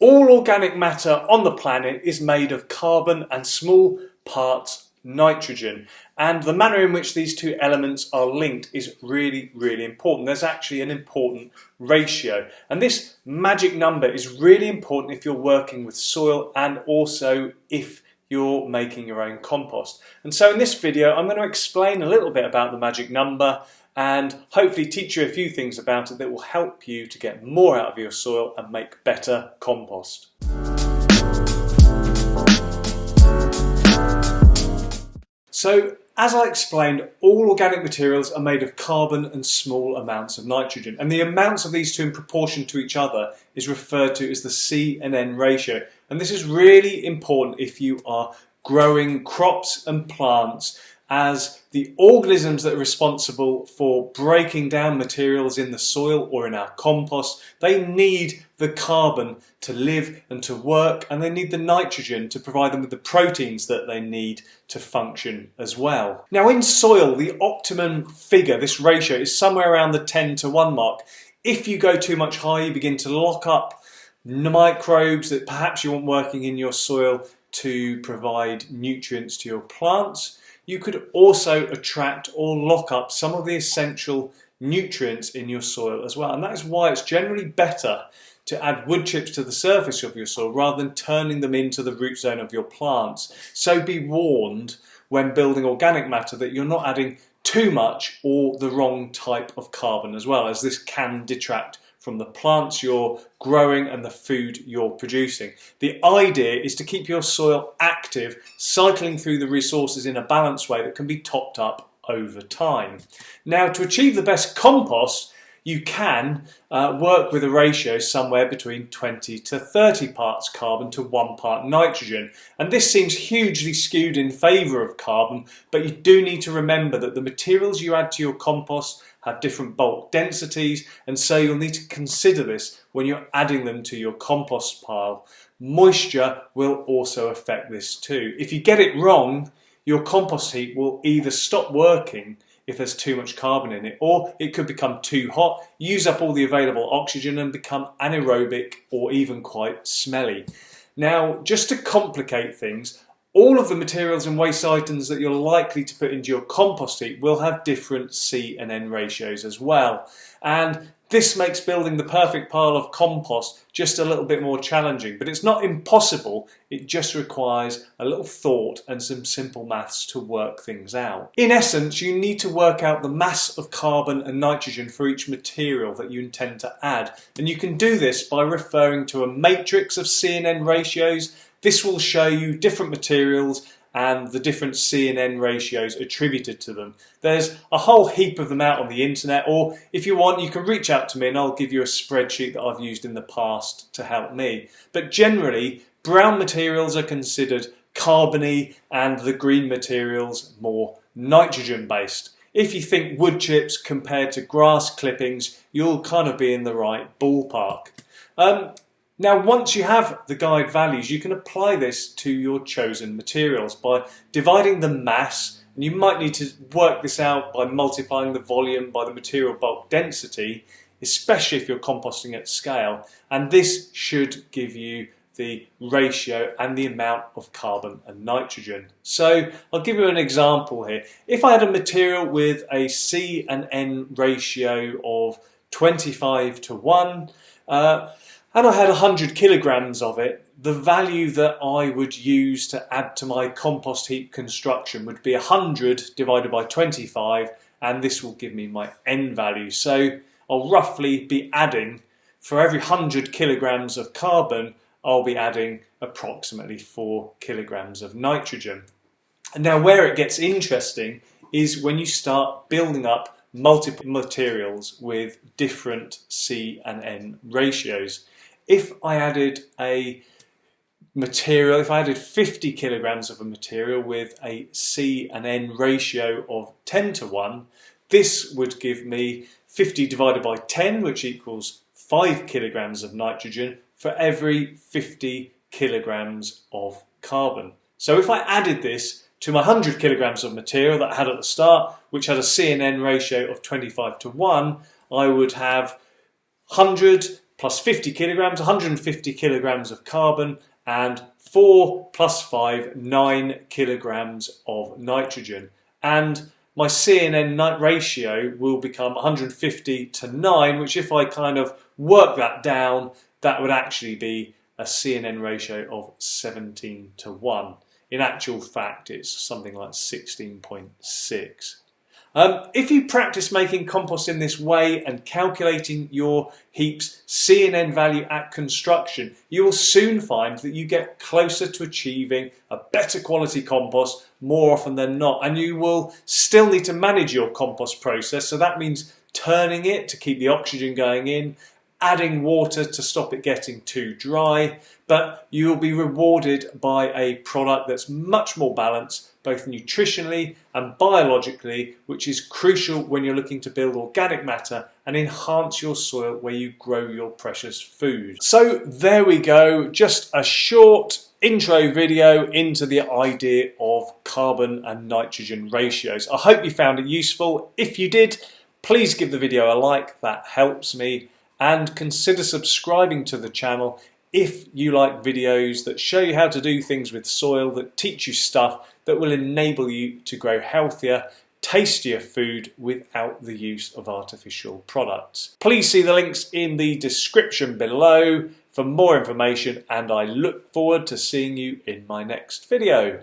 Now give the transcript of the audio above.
All organic matter on the planet is made of carbon and small parts nitrogen, and the manner in which these two elements are linked is really important. There's actually an important ratio, and this magic number is really important if you're working with soil and also if you're making your own compost. And so in this video I'm going to explain a little bit about the magic number and hopefully teach you a few things about it that will help you to get more out of your soil and make better compost. So, as I explained, all organic materials are made of carbon and small amounts of nitrogen, and the amounts of these two in proportion to each other is referred to as the C and N ratio. And this is really important if you are growing crops and plants, as the organisms that are responsible for breaking down materials in the soil or in our compost, they need the carbon to live and to work, and they need the nitrogen to provide them with the proteins that they need to function as well. Now in soil, the optimum figure, this ratio, is somewhere around the 10:1 mark. If you go too much higher, you begin to lock up microbes that perhaps you want working in your soil to provide nutrients to your plants. You could also attract or lock up some of the essential nutrients in your soil as well. And that is why it's generally better to add wood chips to the surface of your soil rather than turning them into the root zone of your plants. So be warned when building organic matter that you're not adding too much or the wrong type of carbon as well, as this can detract from the plants you're growing and the food you're producing. The idea is to keep your soil active, cycling through the resources in a balanced way that can be topped up over time. Now, to achieve the best compost, you can work with a ratio somewhere between 20 to 30 parts carbon to 1 part nitrogen. And this seems hugely skewed in favour of carbon, but you do need to remember that the materials you add to your compost have different bulk densities, and so you'll need to consider this when you're adding them to your compost pile. Moisture will also affect this too. If you get it wrong, your compost heap will either stop working if there's too much carbon in it, or it could become too hot, use up all the available oxygen and become anaerobic or even quite smelly. Now, just to complicate things, all of the materials and waste items that you're likely to put into your compost heap will have different C and N ratios as well. And this makes building the perfect pile of compost just a little bit more challenging, but it's not impossible. It just requires a little thought and some simple maths to work things out. In essence, you need to work out the mass of carbon and nitrogen for each material that you intend to add. And you can do this by referring to a matrix of C and N ratios. This will show you different materials and the different C and N ratios attributed to them. There's a whole heap of them out on the internet, or if you want, you can reach out to me and I'll give you a spreadsheet that I've used in the past to help me. But generally, brown materials are considered carbony and the green materials more nitrogen based. If you think wood chips compared to grass clippings, you'll kind of be in the right ballpark. Now, once you have the guide values, you can apply this to your chosen materials by dividing the mass, and you might need to work this out by multiplying the volume by the material bulk density, especially if you're composting at scale, and this should give you the ratio and the amount of carbon and nitrogen. So I'll give you an example here. If I had a material with a C and N ratio of 25:1, and I had 100 kilograms of it, the value that I would use to add to my compost heap construction would be 100 divided by 25, and this will give me my N value. So I'll roughly be adding, for every 100 kilograms of carbon, I'll be adding approximately 4 kilograms of nitrogen. And now where it gets interesting is when you start building up multiple materials with different C and N ratios. If I added a material, if I added 50 kilograms of a material with a C and N ratio of 10:1, this would give me 50 divided by 10, which equals 5 kilograms of nitrogen for every 50 kilograms of carbon. So if I added this to my 100 kilograms of material that I had at the start, which had a C and N ratio of 25:1, I would have 100 plus 50 kilograms, 150 kilograms of carbon, and 4 plus 5, 9 kilograms of nitrogen. And my C and N ratio will become 150 to 9, which if I kind of work that down, that would actually be a C and N ratio of 17 to 1. In actual fact, it's something like 16.6. If you practice making compost in this way and calculating your heap's C and N value at construction, you will soon find that you get closer to achieving a better quality compost more often than not. And you will still need to manage your compost process, so that means turning it to keep the oxygen going in, adding water to stop it getting too dry, but you will be rewarded by a product that's much more balanced, both nutritionally and biologically, which is crucial when you're looking to build organic matter and enhance your soil where you grow your precious food. So there we go, just a short intro video into the idea of carbon and nitrogen ratios. I hope you found it useful. If you did, please give the video a like, that helps me, and consider subscribing to the channel if you like videos that show you how to do things with soil, that teach you stuff that will enable you to grow healthier, tastier food without the use of artificial products. Please see the links in the description below for more information, and I look forward to seeing you in my next video.